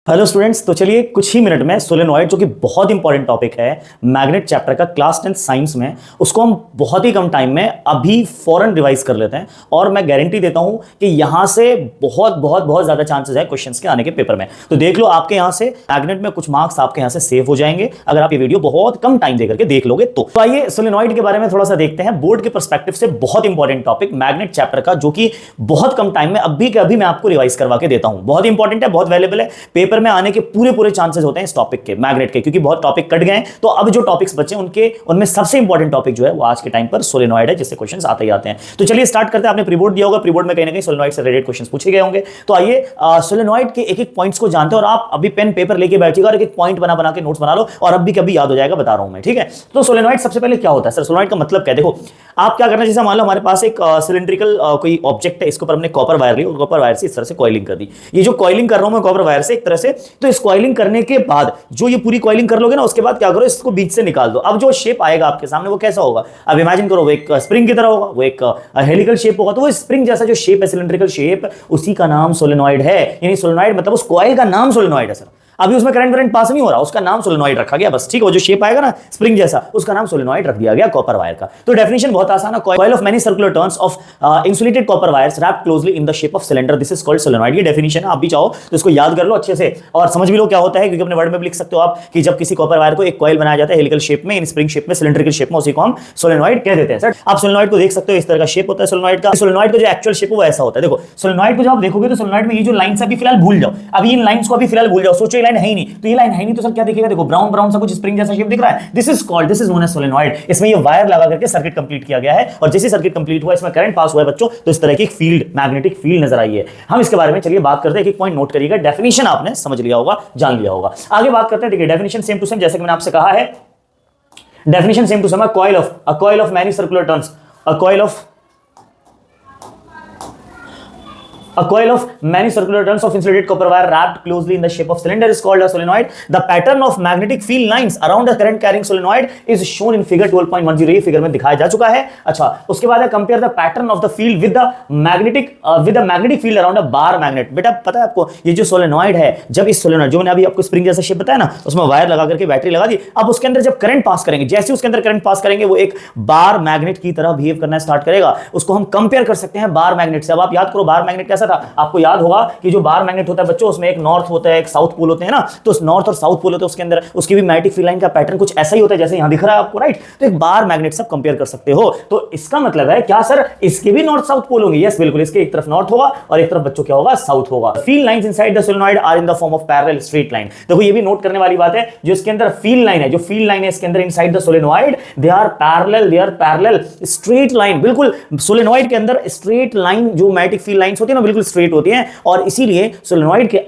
Hello students, तो चलिए कुछ ही मिनट में सोलेनॉइड जो कि बहुत इंपॉर्टेंट टॉपिक है मैग्नेट चैप्टर का क्लास 10 साइंस में, उसको हम बहुत ही कम टाइम में अभी फौरन रिवाइज कर लेते हैं। और मैं गारंटी देता हूं कि यहां से बहुत बहुत बहुत ज्यादा चांसेस है क्वेश्चंस के आने के पेपर में। तो देख लो, आपके यहां से मैग्नेट में कुछ मार्क्स आपके यहां से सेव हो जाएंगे अगर आप ये वीडियो बहुत कम टाइम देकर के देख लोगे तो आइए सोलेनॉइड के बारे में थोड़ा सा देखते हैं। बोर्ड के पर्सपेक्टिव से बहुत इंपॉर्टेंट टॉपिक मैग्नेट चैप्टर का, जो कि बहुत कम टाइम में अभी के अभी मैं आपको रिवाइज करवा के देता हूं। बहुत इंपॉर्टेंट है, बहुत वैल्यूएबल है, पेपर में आने के पूरे चांसेस होते हैं इस टॉपिक के, मैग्नेट के, क्योंकि बहुत टॉपिक कट गए। तो अब जो टॉपिक्स बचे उनमें सबसे इंपॉर्टेंट टॉपिक जो है वो आज के टाइम पर सोलेनॉइड है, जिससे क्वेश्चंस आते ही आते हैं। तो चलिए स्टार्ट करते हैं। आपने प्रीबोर्ड दिया होगा, प्रीबोर्ड में कहीं ना कहीं सोलेनॉइड से रिलेटेड क्वेश्चंस पूछे गए होंगे। तो आइए सोलेनॉइड के एक एक पॉइंट्स को जानते हैं, और आप अभी पेन पेपर लेके बैठिएगा और एक एक पॉइंट बना के नोट्स बना लो, और अब भी कभी याद हो जाएगा, बता रहा हूं मैं, ठीक है। तो सोलेनॉइड सबसे पहले क्या होता है सर? सोलेनॉइड का मतलब क्या है? देखो, आप क्या करना, जैसे मान लो हमारे पास एक सिलिंड्रिकल कोई ऑब्जेक्ट है, इसके ऊपर हमने कॉपर वायर ली और कॉपर वायर से इस तरह से कॉइलिंग कर दी। ये जो कॉइलिंग कर रहा हूं मैं कॉपर वायर से एक तरह से, तो इस कॉइलिंग करने के बाद जो ये पूरी कॉइलिंग कर लोगे ना, उसके बाद क्या करो, इसको बीच से निकाल दो। अब जो शेप आएगा आपके सामने वो कैसा होगा? अब इमेजिन करो, वो एक स्प्रिंग की तरह होगा, वो एक हेलिकल शेप होगा। तो वो स्प्रिंग जैसा जो शेप है, सिलिंड्रिकल शेप, उसी का नाम सोलेनॉइड है। यानी सोलेनॉइड मतलब उस कॉइल का नाम सोलेनॉइड है सर। अभी उसमें करंट पास नहीं हो रहा, उसका नाम सोलेनॉइड रखा गया, बस, ठीक है। वो जो शेप आएगा ना स्प्रिंग जैसा, उसका नाम सोलेनॉइड रख दिया गया कॉपर वायर का। तो डेफिनेशन बहुत आसान है, coil of many circular turns of insulated copper wires wrapped closely in the shape of cylinder, this is called solenoid. ये डेफिनेशन है, आप भी चाहो तो इसको याद कर लो अच्छे से और समझ भी लो क्या होता है, क्योंकि अपने वर्ड में भी लिख सकते हो आप कि जब किसी कॉपर वायर को एक कॉइल बनाया जाता है हेलिकल शेप में, इन स्प्रिंग शेप में, सिलेंड्रिकल शेप में, उसी को हम सोलेनॉइड कह देते हैं सर। आप सोलेनॉइड को देख सकते हो, इस तरह का शेप होता है सोलेनॉइड का। सोलेनॉइड का जो एक्चुअल शेप है वो ऐसा होता है। देखो, सोलेनॉइड को जब आप देखोगे तो सोलेनॉइड में ये जो लाइंस अभी फिलहाल भूल जाओ, अभी इन लाइंस को अभी फिलहाल भूल जाओ, सोचो ये लाइन है ही नहीं, तो ये लाइन है नहीं, तो सर क्या दिखेगा? देखो, ब्राउन ब्राउन सा कुछ स्प्रिंग जैसा शेप दिख रहा है, this is known as solenoid. इसमें ये वायर लगा करके सर्किट कंप्लीट किया गया है, और जैसे सर्किट कंप्लीट हुआ, इसमें करंट पास हुआ है बच्चों, तो इस तरह की फील्ड, मैग्नेटिक फील्ड नजर आई है। हम इसके बारे में चलिए बात करते हैं, एक पॉइंट नोट करिएगा, डेफिनेशन आपने समझ लिया होगा, जान लिया होगा। आगे बात करते हैं। देखिए, डेफिनेशन सेम टू सेम, जैसे कि मैंने आपसे कहा है, definition same to same, a coil of many circular turns, A coil of many circular turns of insulated copper wire wrapped closely in the shape of cylinder is called a solenoid. The pattern of magnetic field lines around the current carrying solenoid is shown in figure 12.10. ये figure में दिखाया जा चुका है। अच्छा, उसके बाद है compare the pattern of the field with the magnetic field around a bar magnet. बेटा पता है आपको, ये जो सोलेनॉइड है, जब इस सोलेनॉइड जो मैंने अभी आपको स्प्रिंग जैसा शेप बताया ना, उसमें वायर लगा करके बैटरी लगा दी, अब उसके अंदर जब करंट पास करेंगे, जैसे उसके अंदर करंट पास करेंगे, वो एक बार मैग्नेट की तरह बिहेव करना स्टार्ट करेगा। उसको हम कंपेयर कर सकते हैं बार मैग्नेट से। अब आप याद करो बार मैग्नेट कैसा था, आपको याद होगा कि जो बार मैग्नेट होता है बच्चों, उसमें एक नॉर्थ होता है, एक साउथ पोल होते हैं ना, तो उस नॉर्थ और साउथ पोल होते हैं, उसके अंदर उसकी भी मैग्नेटिक फील्ड लाइन का पैटर्न कुछ ऐसा ही होता है जैसे यहां दिख रहा है आपको, राइट। तो एक बार मैग्नेट सब कंपेयर कर सकते हो। तो इसका मतलब है क्या सर, इसके भी नॉर्थ साउथ पोल होंगे? यस, बिल्कुल, इसके एक तरफ नॉर्थ होगा और एक तरफ बच्चों क्या होगा, साउथ होगा। Field lines inside the solenoid are in the form of parallel straight line. देखो, ये भी नोट करने वाली बात है, जो इसके अंदर फील्ड लाइन है, जो फील्ड लाइन है इसके अंदर inside the solenoid, they are parallel straight line. बिल्कुल, सोलेनॉइड के अंदर स्ट्रेट लाइन जो मैग्नेटिक फील्ड लाइंस होती है ना, बिल्कुल स्ट्रेट होती है, और इसीलिए सोलेनॉइड के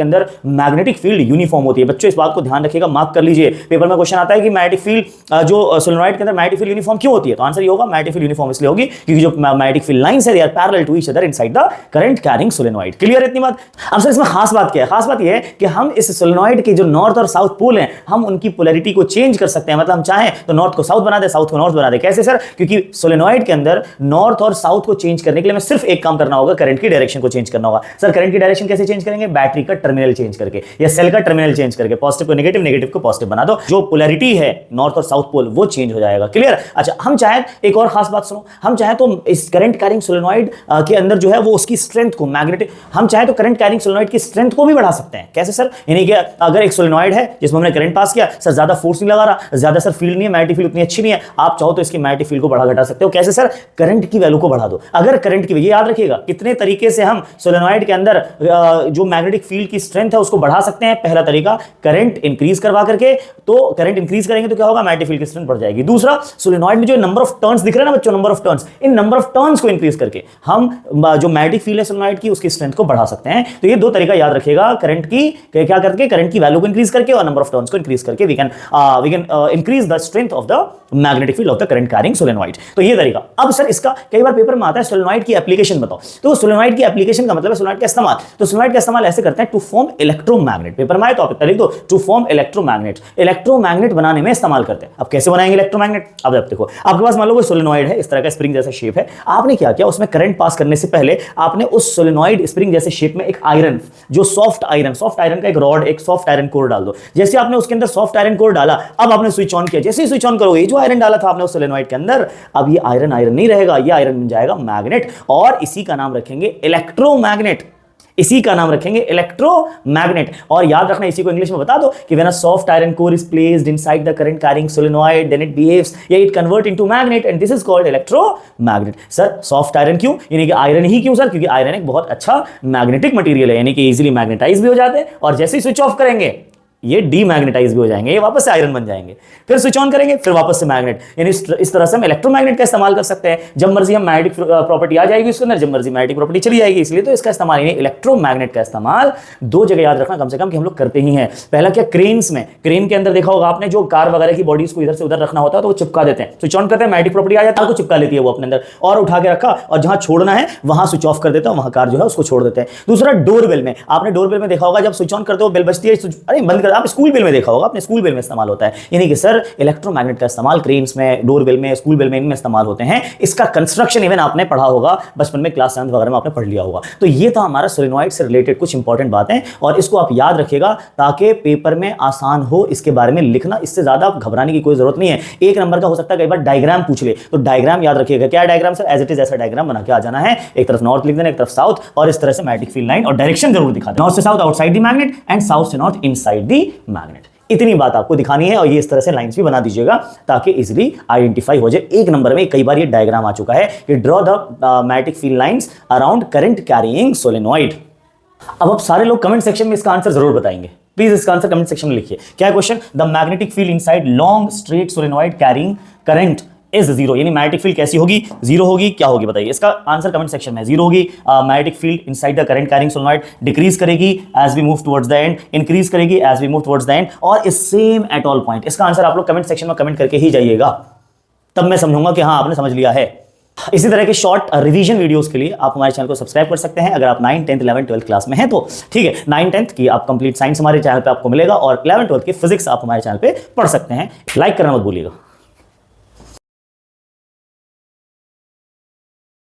अंदर मैग्नेटिक फील्ड यूनिफॉर्म होती है। बच्चों इस बात को ध्यान रखिएगा, मार्क कर लीजिए, पेपर में क्वेश्चन आता है कि मैग्नेटिक फील्ड जो सोलेनॉइड के अंदर मैग्नेटिक फील्ड यूनिफॉर्म क्यों होती है, तो आंसर ये होगा, मैग्नेटिक फील्ड यूनिफॉर्म इसलिए होगी क्योंकि जो मैग्नेटिक फील्ड लाइंस है, they are parallel to each other inside the current carrying solenoid. Clear है इतनी बात? अब सर इसमें खास बात क्या है? खास बात ये है कि हम इस सोलेनॉइड के जो नॉर्थ और साउथ पोल हैं, हम उनकी पोलैरिटी को चेंज कर सकते हैं। मतलब हम चाहें तो नॉर्थ को साउथ बना दे, साउथ को नॉर्थ बना दे। कैसे सर? क्योंकि सोलेनॉइड के अंदर नॉर्थ और साउथ को चेंज करने के लिए हमें सिर्फ एक काम करना होगा, करंट की डायरेक्शन को चेंज करना होगा। सर करंट की डायरेक्शन कैसे चेंज करेंगे? बैटरी का टर्मिनल चेंज करके, या सेल का टर्मिनल चेंज करके, पॉजिटिव को नेगेटिव, नेगेटिव को पॉजिटिव बना दो, जो पोलैरिटी है नॉर्थ और साउथ पोल वो चेंज हो जाएगा। क्लियर? अच्छा, हम चाहे एक और खास बात सुनो, हम चाहे तो इस करंट कैरिंग सोलेनॉइड के अंदर जो है वो उसकी स्ट्रेंथ को, मैग्नेटिक, हम चाहे तो करंट कैरिंग सोलेनॉइड की स्ट्रेंथ को भी बढ़ा सकते हैं। कैसे सर? यानी कि अगर एक सोलेनॉइड है जिसमें हमने करंट पास किया, सर ज्यादा फोर्स नहीं लगा रहा, ज्यादा सर फील्ड नहीं है, मैग्नेटिक फील्ड उतनी अच्छी नहीं है, आप चाहो तो इसकी मैग्नेटिक फील्ड को बढ़ा घटा सकते हो। कैसे सर? करंट की वैल्यू को बढ़ा दो। अगर करंट की, ये याद रखिएगा, कितने तरीके से हम सोलेनॉइड के अंदर जो मैग्नेटिक फील्ड की स्ट्रेंथ है उसको बढ़ा सकते हैं। पहला तरीका, करंट इंक्रीज करवा करके, तो करंट इंक्रीज करेंगे तो क्या होगा, मैग्नेटिक फील्ड की स्ट्रेंथ बढ़ जाएगी। दूसरा, सोलेनॉइड में जो नंबर ऑफ टर्न्स दिख रहे हैं ना बच्चों, number of turns, in number of turns को इंक्रीज करके हम जो मैग्नेटिक फील्ड है सोलेनॉइड की, उसकी स्ट्रेंथ को बढ़ा सकते हैं। तो ये दो तरीका याद रखिएगा, करंट की क्या करके, करंट की वैल्यू को इंक्रीज करके और नंबर ऑफ टर्न्स को इंक्रीज करके we can increase the strength of the magnetic field of the current carrying solenoid. तो ये तरीका। अब सर इसका कई बार पेपर में आता है, सोलेनॉइड की एप्लीकेशन बताओ। तो सोलेनॉइड की एप्लीकेशन का मतलब है सोलेनॉइड का इस्तेमाल। तो सोलेनॉइड का इस्तेमाल ऐसे करते हैं टू फॉर्म इलेक्ट्रोमैग्नेट। पेपर में आए तो आप लिख दो टू फॉर्म इलेक्ट्रोमैग्नेट, इलेक्ट्रोमैग्नेट बनाने में इस्तेमाल करते हैं। अब कैसे बनाएंगे इलेक्ट्रोमैग्नेट? अब देखो, आपके पास मान लो कोई सोलेनॉइड है, इस तरह का स्प्रिंग जैसा शेप है, आपने क्या किया, उसमें करंट पास करने से पहले आपने उस सोलेनॉइड स्प्रिंग जैसे शेप में एक आयरन, जो सॉफ्ट आयरन का एक रॉड, एक सॉफ्ट आयरन कोर डाल दो। जैसे आपने उसके अंदर सॉफ्ट आयरन कोर डाला, अब आपने स्विच ऑन किया, जैसे ही स्विच ऑन करोगे, जो आयरन डाला था आपने उस सोलेनॉइड के अंदर, अब ये आयरन नहीं रहेगा, ये आयरन बन जाएगा मैग्नेट, और इसी का नाम रखेंगे इलेक्ट्रोमैग्नेट। इसी का नाम रखेंगे इलेक्ट्रोमैग्नेट। और याद रखना, इसी को इंग्लिश में बता दो कि when a soft iron core is placed inside the current carrying solenoid, then it behaves, या it convert into magnet, and this is called electromagnet. Sir soft iron क्यों? यानी कि आयरन ही क्यों सर? क्योंकि आयरन एक बहुत अच्छा मैग्नेटिक मटेरियल है, यानी कि इजीली मैग्नेटाइज भी हो जाते हैं, और जैसे ही स्विच ऑफ करेंगे ये डीमैग्नेटाइज भी हो जाएंगे, ये वापस से आयरन बन जाएंगे, फिर स्विच ऑन करेंगे, फिर वापस से मैग्नेट। यानी इस तरह से हम इलेक्ट्रोमैग्नेट का इस्तेमाल कर सकते हैं। जब मर्जी हम मैग्नेटिक प्रॉपर्टी आ जाएगी उसके अंदर, जब मर्जी मैग्नेटिक प्रॉपर्टी चली जाएगी, इसलिए तो इसका इस्तेमाल, यानी इलेक्ट्रोमैग्नेट का इस्तेमाल दो जगह याद रखना कम से कम कि हम लोग करते ही हैं। पहला क्या, क्रेन्स में, क्रेन के अंदर देखा होगा आपने, जो कार वगैरह की बॉडीज को इधर से उधर रखना होता है तो वो चिपका देते हैं, स्विच ऑन करते हैं, मैग्नेटिक प्रॉपर्टी आ जाता है, चिपका लेती है वो अपने अंदर, और उठा के रखा, और जहां छोड़ना है वहां स्विच ऑफ कर देता है, वहां कार जो है उसको छोड़ देते हैं। दूसरा डोरबेल में, आपने डोरबेल में देखा होगा, जब स्विच ऑन करते हो बेल बजती है, अरे बंद कर, आप स्कूल बेल में देखा होगा, अपने स्कूल बेल में इस्तेमाल होता है। यानी कि सर इलेक्ट्रोमैग्नेट का इस्तेमाल क्रेन्स में, डोरबेल में, स्कूल बेल में, इनमें इस्तेमाल होते हैं। इसका कंस्ट्रक्शन इवन आपने पढ़ा होगा बचपन में, क्लास 7 वगैरह में आपने पढ़ लिया होगा। तो ये था हमारा सोलेनॉइड से रिलेटेड कुछ इंपॉर्टेंट बातें, और इसको आप याद रखिएगा ताकि पेपर में आसान हो इसके बारे में लिखना। इससे ज्यादा आप घबराने की कोई जरूरत नहीं है। एक नंबर का हो सकता है कई बार डायग्राम पूछ ले, तो डायग्राम याद रखिएगा। क्या diagram sir? As it is ऐसा डायग्राम बना के आ जाना है, एक तरफ नॉर्थ लिख देना, एक तरफ साउथ, और इस तरह से मैग्नेटिक फील्ड लाइन और डायरेक्शन जरूर दिखा देना। नॉर्थ से south outside the magnet, and south से नॉर्थ इनसाइड द मैग्नेट। इतनी बात आपको दिखानी है, और ये इस तरह से लाइंस भी बना दीजिएगा ताकि इजीली आइडेंटिफाई हो जाए। एक नंबर में कई बार ये डायग्राम आ चुका है कि draw the magnetic field lines around current carrying solenoid. अब आप सारे लोग कमेंट सेक्शन में इसका आंसर जरूर बताएंगे। प्लीज इसका आंसर कमेंट सेक्शन में लिखिए। क्या है question? The magnetic field inside long straight solenoid carrying current is zero, यानी मैग्नेटिक फील्ड कैसी होगी? जीरो होगी। क्या होगी बताइए? इसका आंसर कमेंट सेक्शन में। जीरो होगी। Magnetic field inside the current carrying solenoid decrease करेगी as we move towards the end, increase करेगी as we move towards the end, और is same at all point. इसका आंसर आप लोग comment section में comment करके ही जाइएगा, तब मैं समझूंगा कि हाँ आपने समझ लिया है। इसी तरह के शॉर्ट रिवीजन वीडियोस के लिए आप हमारे चैनल को सब्सक्राइब कर सकते हैं। अगर आप 9, 10, 11, 12 क्लास में हैं तो ठीक है, 9, 10 की आप कंप्लीट साइंस हमारे चैनल पे आपको मिलेगा, और 11, 12 की फिजिक्स आप हमारे चैनल पे पढ़ सकते हैं। लाइक करना मत भूलिएगा।